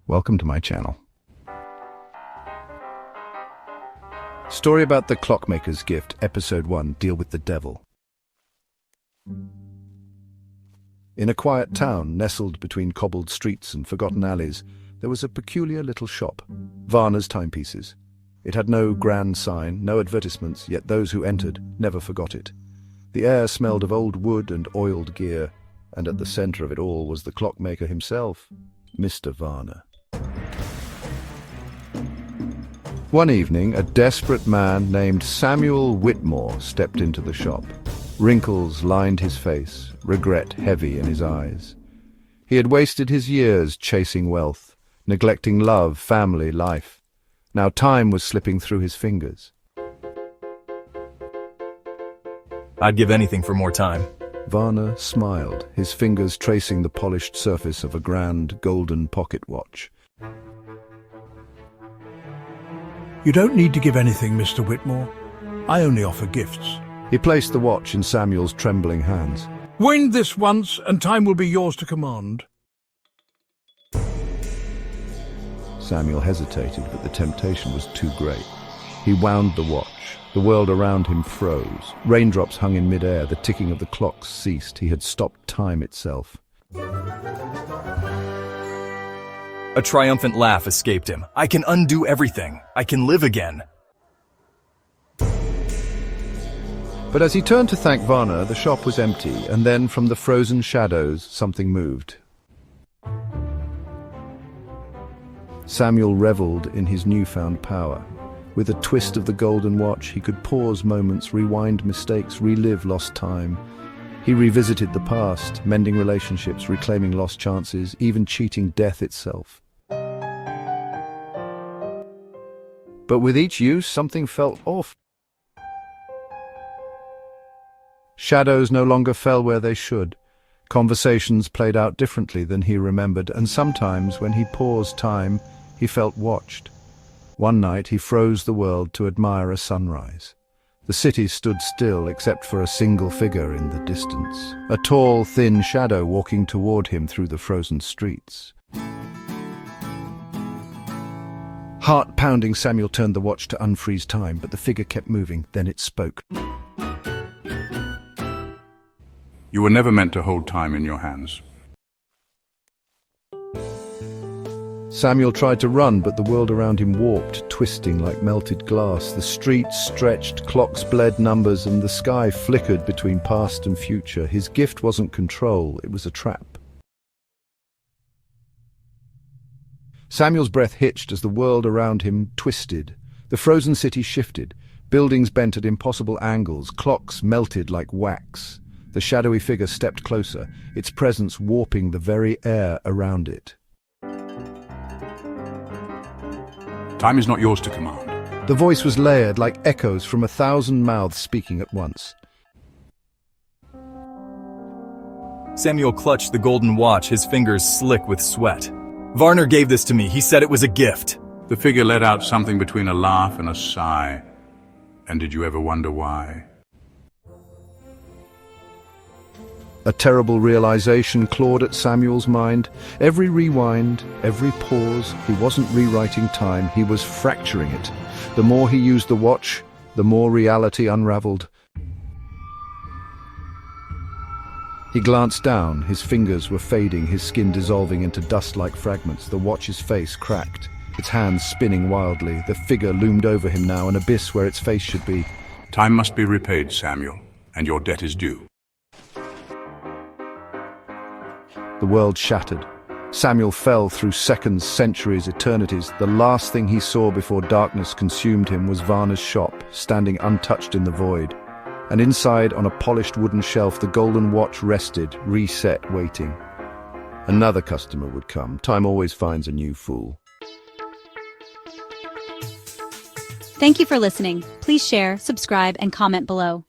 Welcome to my channel. Story about the Clockmaker's Gift, Episode 1, Deal with the Devil. In a quiet town, nestled between cobbled streets and forgotten alleys, there was a peculiar little shop, Varna's Timepieces. It had no grand sign, no advertisements, yet those who entered never forgot it. The air smelled of old wood and oiled gear, and at the center of it all was the clockmaker himself, Mr. Varna. One evening, a desperate man named Samuel Whitmore stepped into the shop. Wrinkles lined his face, regret heavy in his eyes. He had wasted his years chasing wealth, neglecting love, family, life. Now time was slipping through his fingers. I'd give anything for more time. Varna smiled, his fingers tracing the polished surface of a grand golden pocket watch. You don't need to give anything, Mr. Whitmore. I only offer gifts. He placed the watch in Samuel's trembling hands. Wind this once, and time will be yours to command. Samuel hesitated, but the temptation was too great. He wound the watch. The world around him froze. Raindrops hung in midair. The ticking of the clocks ceased. He had stopped time itself. A triumphant laugh escaped him. I can undo everything. I can live again. But as he turned to thank Varna, the shop was empty, and then from the frozen shadows, something moved. Samuel reveled in his newfound power. With a twist of the golden watch, he could pause moments, rewind mistakes, relive lost time. He revisited the past, mending relationships, reclaiming lost chances, even cheating death itself. But with each use, something felt off. Shadows no longer fell where they should. Conversations played out differently than he remembered, and sometimes, when he paused time, he felt watched. One night he froze the world to admire a sunrise. The city stood still except for a single figure in the distance, a tall, thin shadow walking toward him through the frozen streets. Heart-pounding, Samuel turned the watch to unfreeze time, but the figure kept moving. Then it spoke. You were never meant to hold time in your hands. Samuel tried to run, but the world around him warped, twisting like melted glass. The streets stretched, clocks bled numbers, and the sky flickered between past and future. His gift wasn't control, it was a trap. Samuel's breath hitched as the world around him twisted. The frozen city shifted. Buildings bent at impossible angles. Clocks melted like wax. The shadowy figure stepped closer, its presence warping the very air around it. Time is not yours to command. The voice was layered like echoes from 1,000 mouths speaking at once. Samuel clutched the golden watch, his fingers slick with sweat. Varna gave this to me. He said it was a gift. The figure let out something between a laugh and a sigh. And did you ever wonder why? A terrible realization clawed at Samuel's mind. Every rewind, every pause, he wasn't rewriting time, he was fracturing it. The more he used the watch, the more reality unraveled. He glanced down, his fingers were fading, his skin dissolving into dust-like fragments. The watch's face cracked, its hands spinning wildly. The figure loomed over him now, an abyss where its face should be. Time must be repaid, Samuel, and your debt is due. The world shattered. Samuel fell through seconds, centuries, eternities. The last thing he saw before darkness consumed him was Varna's shop, standing untouched in the void. And inside, on a polished wooden shelf, the golden watch rested, reset, waiting. Another customer would come. Time always finds a new fool. Thank you for listening. Please share, subscribe, and comment below.